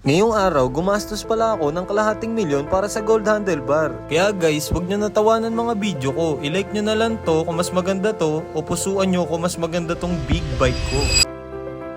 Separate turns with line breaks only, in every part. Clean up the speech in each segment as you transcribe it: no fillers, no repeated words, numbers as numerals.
Ngayong araw, gumastos pala ako ng kalahating milyon para sa gold handlebar. Kaya guys, huwag nyo natawanan mga video ko. I-like nyo na lang to kung mas maganda to o pusuan nyo kung mas maganda tong big bike ko.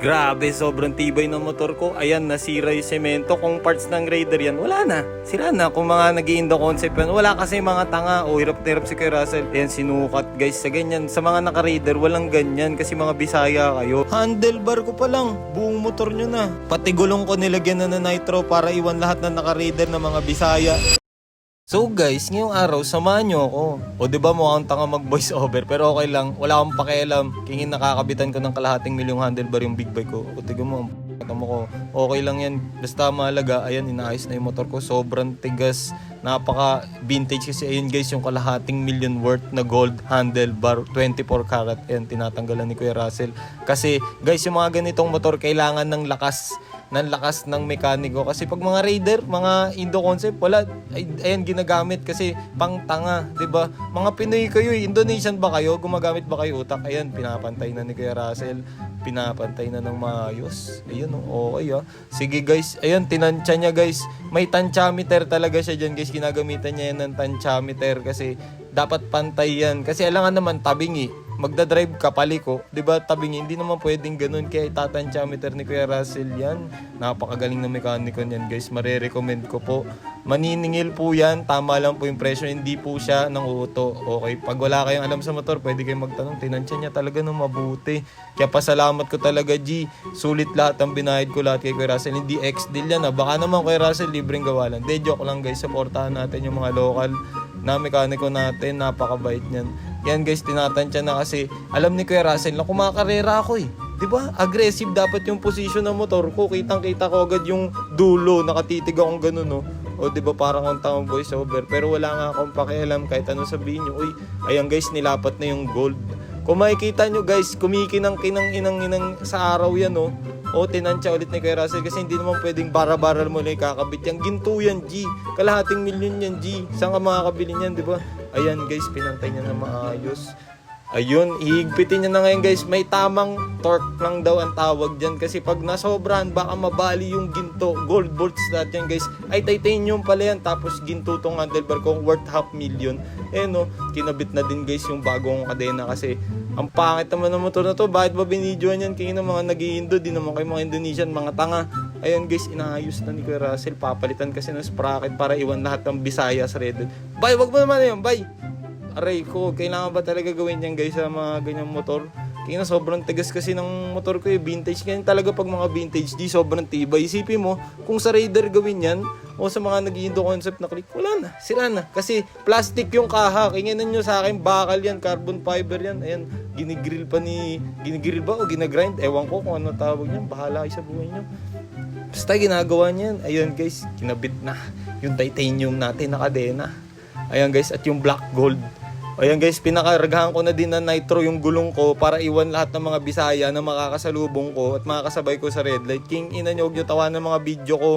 Grabe, sobrang tibay ng motor ko. Ayan, nasira yung semento. Kung parts ng Raider yan, wala na. Sira na. Kung mga nag-i-indo concept yan, wala kasi mga tanga. O hirap na hirap si Kuya Russell. Ayan, sinukat guys sa ganyan. Sa mga naka-Raider, walang ganyan kasi mga Bisaya kayo. Handlebar ko pa lang. Buong motor nyo na. Pati gulong ko nilagyan na ng nitro para iwan lahat na naka-Raider ng mga Bisaya. So guys, ngayong araw, samahan nyo ako. O diba mukhang tanga mag voice over, pero okay lang, wala akong pakialam. Kingin nakakabitan ko ng kalahating milyong handlebar yung big bike ko. O tiga mo, ko, okay lang yan. Basta mahalaga, ayan, inaayos na yung motor ko. Sobrang tigas, napaka vintage kasi ayun guys, yung kalahating milyon worth na gold handlebar, 24 karat. Ayan, tinatanggalan ni Kuya Russell. Kasi guys, yung mga ganitong motor, kailangan ng lakas ng mekaniko kasi pag mga Raider, mga Indo concept, wala ayan ginagamit kasi pang tanga, 'di ba? Mga Pinoy kayo, Indonesian ba kayo? Gumagamit ba kayo utak? Ayan, pinapantay na ni Kuya Russell, pinapantay na ng maayos. Ayun, okay ah. Sige guys, ayan tinansya niya guys. May tantiameter talaga siya diyan guys, ginagamitan niya yan ng tantiameter kasi dapat pantay yan. Kasi alangan naman tabingi. Magdadrive ka paliko, 'di ba? Tabing hindi naman pwedeng ganoon kaya tatantyameter ni Kuya Russell 'yan. Napakagaling na mekaniko niyan, guys. Mare-recommend ko po. Maniningil po 'yan, tama lang po yung presyo, hindi po siya nang uuto. Okay, pag wala kayong alam sa motor, pwede kayong magtanong. Tinansya niya talaga ng mabuti. Kaya pasalamat ko talaga, G. Sulit lahat ang binayad ko lahat kay Kuya Russell. Hindi ex-deal yan. Baka naman Kuya Russell libreng gawa lang. De, joke lang guys. Supportahan natin yung mga local na mekaniko natin. Napakabait niyan. Yan guys, tinatansya na kasi alam ni Kuya Russell na kumakarera ako eh. 'Di ba? Aggressive dapat yung position ng motor ko. Kitang-kita ko agad yung dulo, nakatitig akong ganun, no. O 'di ba parang ang tamang voice over, pero wala nga akong pakialam kahit anong sabihin niyo. Uy, ayan guys, nilapat na yung gold. Kung makikita nyo guys, kumikinang-inang sa araw yan, no. O, tinansya ulit ni Kuya Russell kasi hindi naman pwedeng bara-baral mo lang kakabit yan. Ginto yan, G. Kalahating milyon yan, G. Saan ka makakabili niyan, di ba? Ayan, guys, pinantay niya na maayos. Ayun, hihigpitin niya na ngayon, guys. May tamang torque lang daw ang tawag dyan. Kasi pag nasobran, baka mabali yung ginto. Gold bolts natin yan, guys. Ay, titanium pala yan. Tapos ginto tong handlebar ko worth 500,000. Eh, no, kinabit na din, guys, yung bagong kadena kasi ang pangit naman ng motor na to. Bakit ba binidyoan yan? Kaya ng mga nag-i-Indo, di naman kayo mga Indonesian, mga tanga. Ayan guys, inaayos na ni Kuya Russell. Papalitan kasi ng sprocket para iwan lahat ng Bisaya sa Red. Bay, wag mo naman na yun, bay. Aray ko, kailangan ba talaga gawin yan guys sa mga ganyang motor? Kaya na sobrang tigas kasi ng motor ko eh. Vintage ganyan talaga pag mga vintage, di sobrang tibay. Isipin mo, kung sa Raider gawin yan, o sa mga nag-i-Indo concept na click, wala na, sira na. Kasi plastic yung kaha. Kinginan nyo sa akin, bakal yan, carbon fiber yan. Ayan, ginigrill ba o ginagrind? Ewan ko kung ano tawag niyan. Bahala kayo sa buhay nyo. Basta ginagawa niyan. Ayun guys, kinabit na yung titanium natin na kadena. Ayan guys, at yung black gold. Ayan guys, pinakaragahan ko na din na nitro yung gulong ko para iwan lahat ng mga Bisaya na makakasalubong ko at makakasabay ko sa red light. King ina nyo, huwag nyo tawanan ng mga video ko.